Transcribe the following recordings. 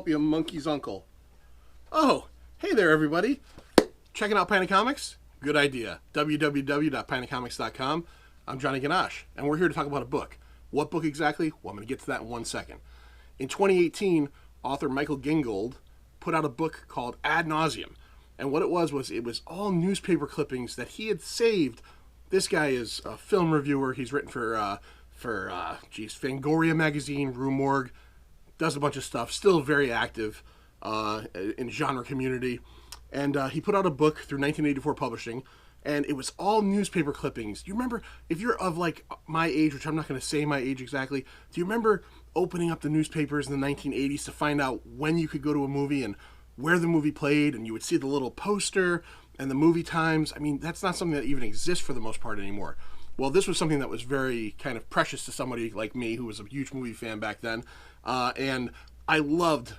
help you, monkey's uncle? Oh, hey there, everybody. Checking out Panic Comics? Good idea. www.paniccomics.com. I'm Johnny Ganache, and we're here to talk about a book. What book exactly? Well, I'm going to get to that in 1 second. In 2018, author Michael Gingold put out a book called Ad Nauseam. And what it was all newspaper clippings that he had saved. This guy is a film reviewer. He's written for Fangoria magazine, Rue Morgue, does a bunch of stuff, still very active in genre community. And he put out a book through 1984 Publishing, and it was all newspaper clippings. Do you remember, if you're of like my age, which I'm not going to say my age exactly, do you remember opening up the newspapers in the 1980s to find out when you could go to a movie and where the movie played, and you would see the little poster and the movie times? I mean, that's not something that even exists for the most part anymore. Well, this was something that was very kind of precious to somebody like me who was a huge movie fan back then. And I loved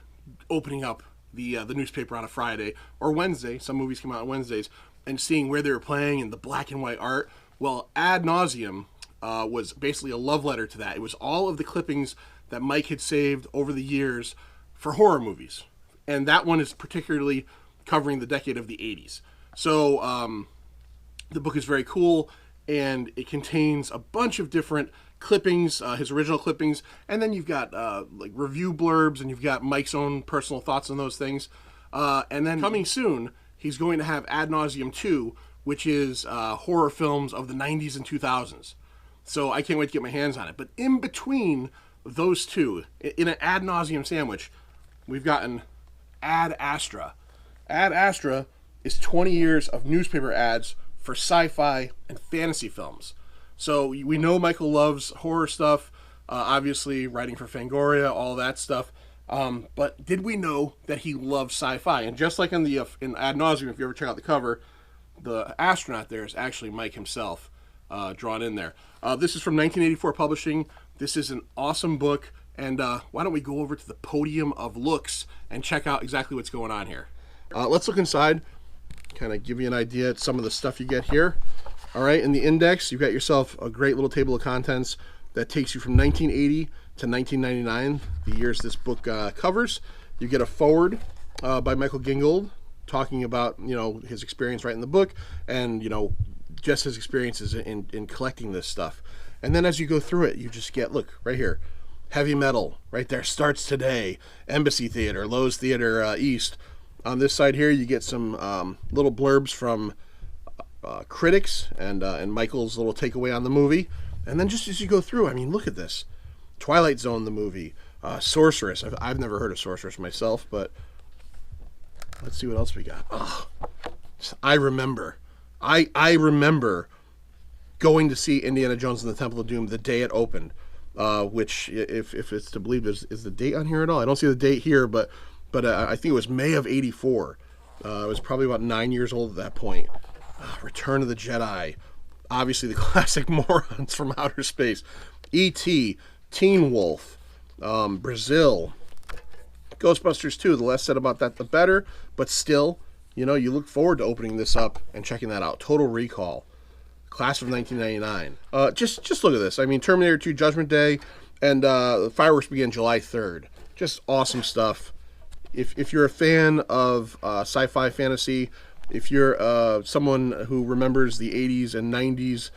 opening up the newspaper on a Friday or Wednesday. Some movies come out on Wednesdays, and seeing where they were playing and the black and white art. Well, Ad Nauseam was basically a love letter to that. It was all of the clippings that Mike had saved over the years for horror movies. And that one is particularly covering the decade of the 80s. So the book is very cool, and it contains a bunch of different clippings, his original clippings, and then you've got like review blurbs, and you've got Mike's own personal thoughts on those things. And then coming soon, he's going to have Ad Nauseam 2, which is horror films of the 90s and 2000s. So I can't wait to get my hands on it. But in between those two, in an Ad Nauseam sandwich, we've gotten Ad Astra. Ad Astra is 20 years of newspaper ads for sci-fi and fantasy films. So we know Michael loves horror stuff, obviously writing for Fangoria, all that stuff. But did we know that he loves sci-fi? And just like in Ad Nauseam, if you ever check out the cover, the astronaut there is actually Mike himself, drawn in there. This is from 1984 Publishing. This is an awesome book. And why don't we go over to the podium of looks and check out exactly what's going on here. Let's look inside, kind of give you an idea of some of the stuff you get here. All right, in the index, you've got yourself a great little table of contents that takes you from 1980 to 1999, the years this book covers. You get a foreword by Michael Gingold talking about, his experience writing the book and, just his experiences in collecting this stuff. And then as you go through it, you just get, look, right here, heavy metal, right there, starts today, Embassy Theater, Lowe's Theater East. On this side here, you get some little blurbs from critics and Michael's little takeaway on the movie. And then just as you go through, I mean, look at this. Twilight Zone, the movie. Sorceress. I've never heard of Sorceress myself, but let's see what else we got. Oh, I remember. I remember going to see Indiana Jones and the Temple of Doom the day it opened, which, if it's to believe, is the date on here at all? I don't see the date here, but I think it was May of '84. I was probably about 9 years old at that point. Return of the Jedi. Obviously the classic morons from outer space. E.T., Teen Wolf, Brazil, Ghostbusters 2. The less said about that, the better. But still, you look forward to opening this up and checking that out. Total Recall. Class of 1999. Just look at this. I mean, Terminator 2 Judgment Day, and the fireworks begin July 3rd. Just awesome stuff. If you're a fan of sci-fi fantasy, if you're someone who remembers the 80s and 90s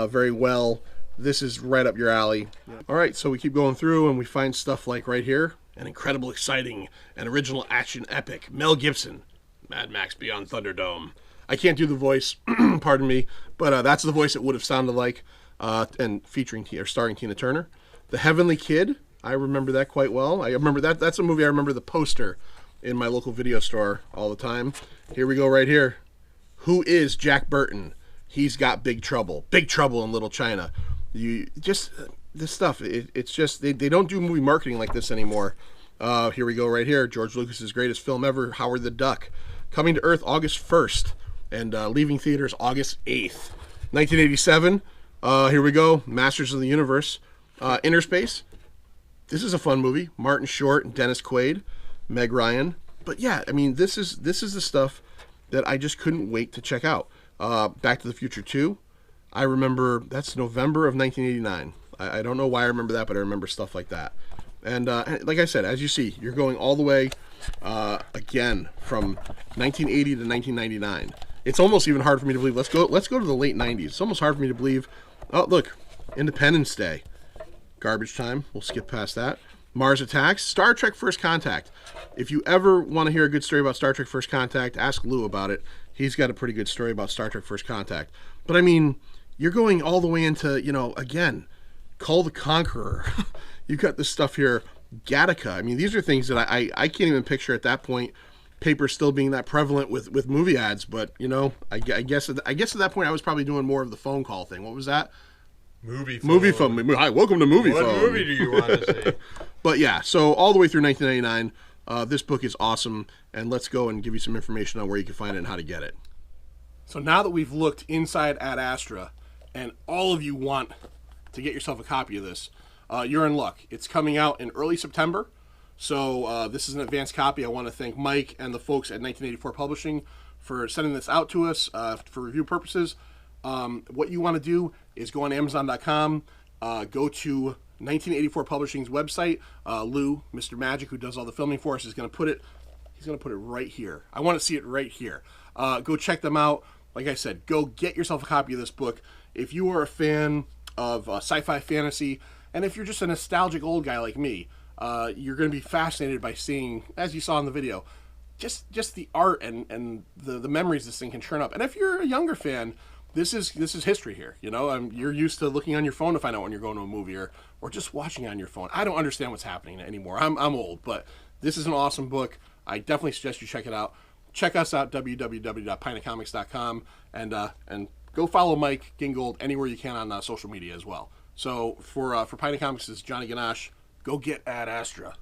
very well, this is right up your alley. All right, so we keep going through and we find stuff like right here, an incredible, exciting, and original action epic, Mel Gibson, Mad Max Beyond Thunderdome. I can't do the voice, pardon me, but that's the voice it would have sounded like, and starring Tina Turner. The Heavenly Kid, I remember that quite well. I remember that's a movie I remember the poster in my local video store all the time. Here we go right here. Who is Jack Burton? He's got Big Trouble. Big Trouble in Little China. This stuff, it's just, they don't do movie marketing like this anymore. Here we go right here. George Lucas's greatest film ever, Howard the Duck. Coming to Earth August 1st and leaving theaters August 8th. 1987, here we go. Masters of the Universe. Inner Space. This is a fun movie. Martin Short and Dennis Quaid. Meg Ryan. But yeah, I mean, this is the stuff that I just couldn't wait to check out. Back to the Future 2. I remember, that's November of 1989. I don't know why I remember that, but I remember stuff like that. And like I said, as you see, you're going all the way again from 1980 to 1999. It's almost even hard for me to believe. Let's go to the late 90s. It's almost hard for me to believe. Oh, look, Independence Day, Garbage Time. We'll skip past that. Mars Attacks, Star Trek First Contact. If you ever want to hear a good story about Star Trek First Contact, ask Lou about it. He's got a pretty good story about Star Trek First Contact. But I mean, you're going all the way into, again, Call the Conqueror. You've got this stuff here, Gattaca. I mean, these are things that I can't even picture at that point. Paper still being that prevalent with movie ads, but I guess at that point I was probably doing more of the phone call thing. What was that? Movie phone. Hi, welcome to Movie Phone. What movie do you want to see? But yeah, so all the way through 1999, this book is awesome, and let's go and give you some information on where you can find it and how to get it. So now that we've looked inside Ad Astra, and all of you want to get yourself a copy of this, you're in luck. It's coming out in early September, so this is an advanced copy. I want to thank Mike and the folks at 1984 Publishing for sending this out to us for review purposes. What you want to do is go on Amazon.com, go to 1984 Publishing's website. Lou, Mr. Magic, who does all the filming for us, is going to put it. He's going to put it right here. I want to see it right here. Go check them out. Like I said, go get yourself a copy of this book. If you are a fan of sci-fi fantasy, and if you're just a nostalgic old guy like me, you're going to be fascinated by seeing, as you saw in the video, just the art and the memories this thing can churn up. And if you're a younger fan, this is history here. You're used to looking on your phone to find out when you're going to a movie, or just watching on your phone. I don't understand what's happening anymore. I'm old, but this is an awesome book. I definitely suggest you check it out. Check us out, www.pintacomics.com, and go follow Mike Gingold anywhere you can on social media as well. So for Pint of Comics, this is Johnny Ganache. Go get Ad Astra.